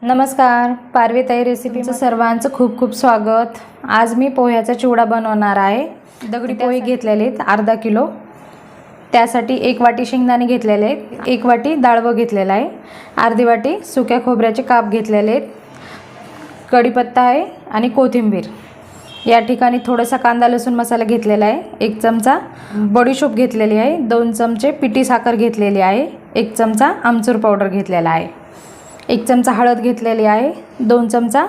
नमस्कार, पारवे ताई रेसिपीचं सर्वांचं खूप खूप स्वागत। आज मी पोह्याचा चिवडा बनवणार आहे। दगडी पोहे घेतलेले आहेत अर्धा किलो। त्यासाठी 1 वाटी शेंगदाणे घेतलेले आहेत, 1 वाटी डाळवं घेतलेला आहे, अर्धी वाटी सुक्या खोबऱ्याचे काप घेतलेले आहेत, कढीपत्ता आहे आणि कोथिंबीर। या ठिकाणी थोडासा कांदा लसूण मसाला घेतलेला आहे, 1 चमचा बडीशोप घेतलेली आहे, 2 चमचे पिठी साखर घेतलेली आहे, 1 चमचा आमचूर पावडर घेतलेला आहे, 1 चमचा हळद घेतलेली आहे, 2 चमचा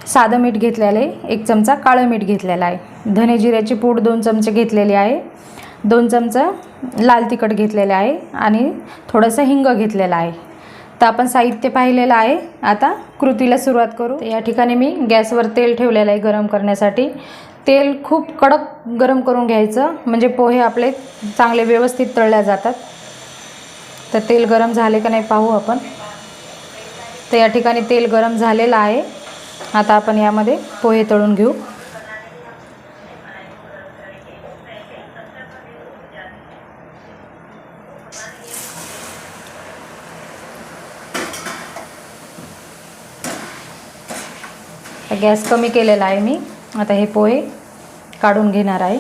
साधं मीठ घेतलेले आहे, 1 चमचा काळं मीठ घेतलेला आहे, धने जिऱ्याची पूड 2 चमचे घेतलेली आहे, 2 चमचा लाल तिखट घेतलेले आहे आणि थोडंसं हिंग घेतलेला आहे। तर आपण साहित्य पाहिलेलं आहे। आता कृतीला सुरुवात करू। या ठिकाणी मी गॅसवर तेल ठेवलेलं आहे गरम करण्यासाठी। तेल खूप कडक गरम करून घ्यायचं, म्हणजे पोहे आपले चांगले व्यवस्थित तळले जातात। तर तेल गरम झाले का नाही पाहू आपण। तर या ठिकाणी तेल गरम झालेलं आहे। आता आपण यामध्ये पोहे तळून घेऊ। गॅस कमी केलेला आहे मी। आता हे पोहे काढून घेणार आहे।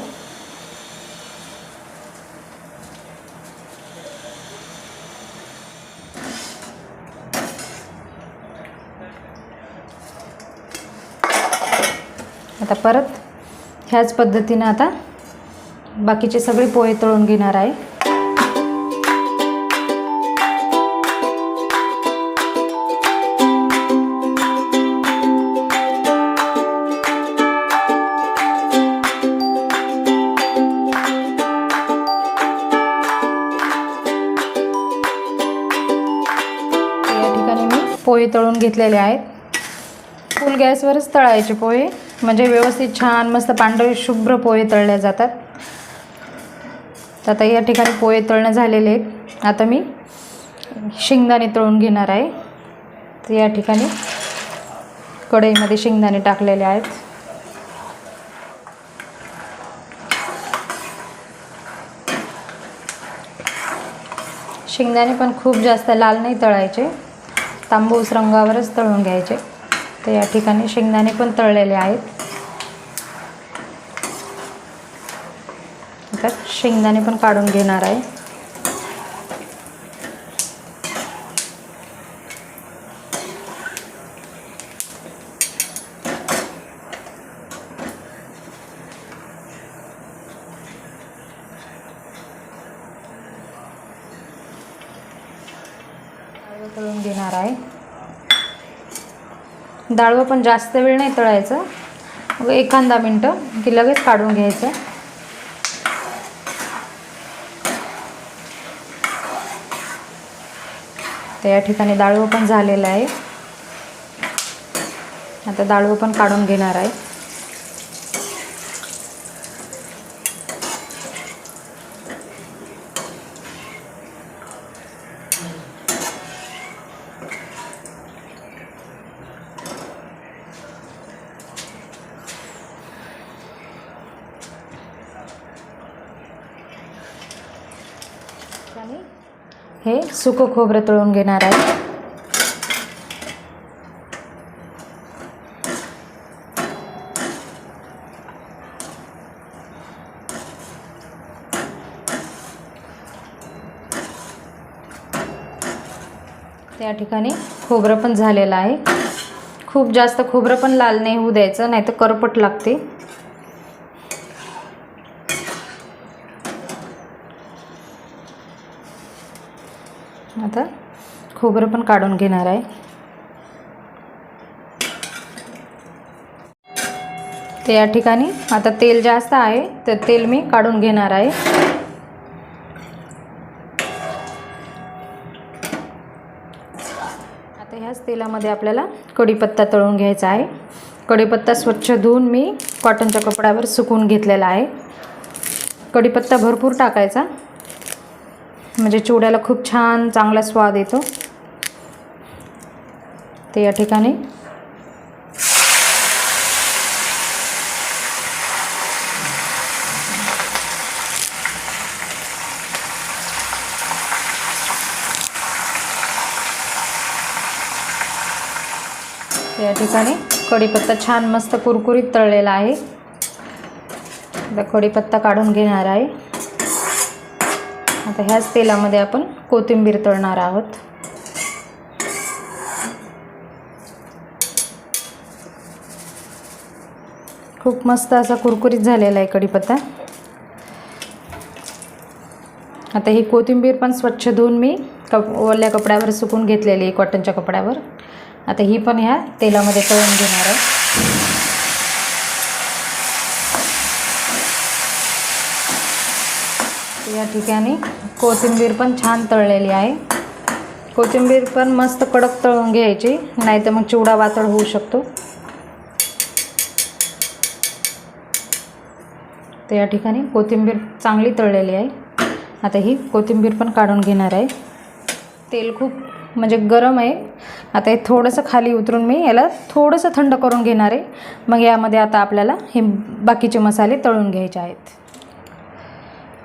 आता परत ह्याच पद्धतीने आता बाकीचे सगळे पोहे तळून घेणार आहे। या ठिकाणी मी पोहे तळून घेतलेले आहेत। फुल गॅसवरच तळायचे पोहे, म्हणजे व्यवस्थित छान मस्त पांढरे शुभ्र पोहे तळले जातात। तर आता या ठिकाणी पोहे तळणे झालेले आहेत। आता मी शेंगदाणे तळून घेणार आहे। तर या ठिकाणी कढईमध्ये शेंगदाणे टाकलेले आहेत। शेंगदाणे पण खूप जास्त लाल नाही तळायचे, तांबूस रंगावरच तळून घ्यायचे। तर या ठिकाणी शेंगदाणे पण तळलेले आहेत। आता शेंगदाणे पण काढून घेणार आहे। तळून घेणार आहे। डाळवं पण जास्त वेळ नाही तळायचं, एखादा मिनटं की लगेच काढून घ्यायचं। तर या ठिकाणी डाळवं पण झालेलं आहे। आता डाळवं पण काढून घेणार आहे। हे सुकं खोबरं तळून घेणार आहे। त्या ठिकाणी खोबरं पण झालेलं आहे। खूप जास्त खोबरं पण लाल नाही होऊ द्यायचं, नाहीतर करपट लागते। आता खोबरं पण काढून घेणार आहे। ते या ठिकाणी आता तेल जास्त आहे, तर तेल मी काढून घेणार आहे। आता ह्याच तेलामध्ये आपल्याला कढीपत्ता तळून घ्यायचा आहे। कढीपत्ता स्वच्छ धुवून मी कॉटनच्या कपड्यावर सुकवून घेतलेला आहे। कढीपत्ता भरपूर टाकायचा, म्हणजे चिवड्याला खूप छान चांगला स्वाद येतो। ते या ठिकाणी या ठिकाणी कढीपत्ता छान मस्त कुरकुरीत तळलेला आहे. आता कढीपत्ता काढून घेणार आहे. आता ह्याच तेलामध्ये आपण कोथिंबीर तळणार आहोत. खूप मस्त असा कुरकुरीत झालेला आहे कढीपत्ता. आता ही कोथिंबीर पण स्वच्छ धुवून मी ओल्या कपड्यावर सुकून घेतलेली आहे, कॉटनच्या कपड्यावर. आता ही पण ह्या तेलामध्ये तळून घेणार आहे. या ठिकाणी कोथिंबीर पण छान तळलेली आहे. कोथिंबीर पण मस्त कडक तळून घ्यायची, नाही तर मग चिवडा वातळ होऊ शकतो. तर या ठिकाणी कोथिंबीर चांगली तळलेली आहे. आता ही कोथिंबीर पण काढून घेणार आहे. तेल खूप म्हणजे गरम आहे. आता हे थोडंसं खाली उतरून मी याला थोडंसं थंड करून घेणार आहे. मग यामध्ये आता आपल्याला हे बाकीचे मसाले तळून घ्यायचे आहेत.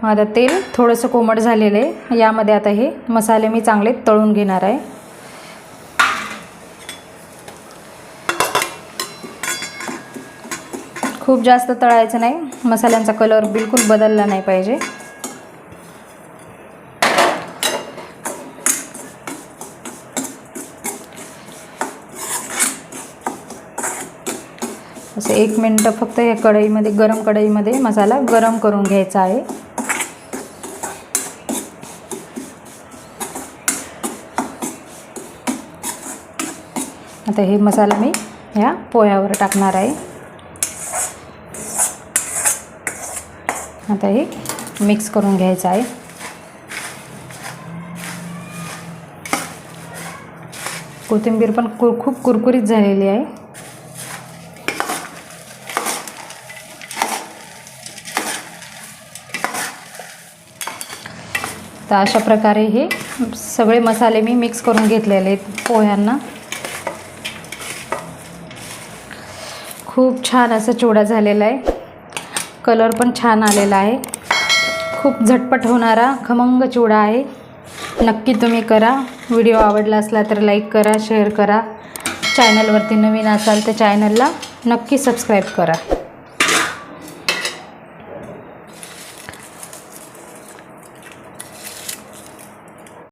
आता तेल थोडंसं कोमट झालेलं आहे. यामध्ये आता हे मसाले मी चांगले तळून घेणार आहे. खूप जास्त तळायचं नाही, मसाल्यांचा कलर बिलकुल बदलला नाही पाहिजे. असं 1 मिनिट फक्त या कढईमध्ये, गरम कढईमध्ये मसाला गरम करून घ्यायचा आहे. आता हे मसाला मी ह्या पोह्यावर टाकणार आहे. आता हे मिक्स करून घ्यायचं आहे. कोथिंबीर पण खूप कुरकुरीत झालेली आहे. तर अशा प्रकारे हे सगळे मसाले मी मिक्स करून घेतलेले आहेत पोह्यांना. खूप छान असा चिवडा झालेला आहे. कलर पण छान आलेला आहे. खूप झटपट होणारा खमंग चिवडा आहे. नक्की तुम्ही करा. व्हिडिओ आवडला असला तर लाईक करा, शेअर करा. चॅनलवरती नवीन असाल तर चॅनलला नक्की सबस्क्राईब करा.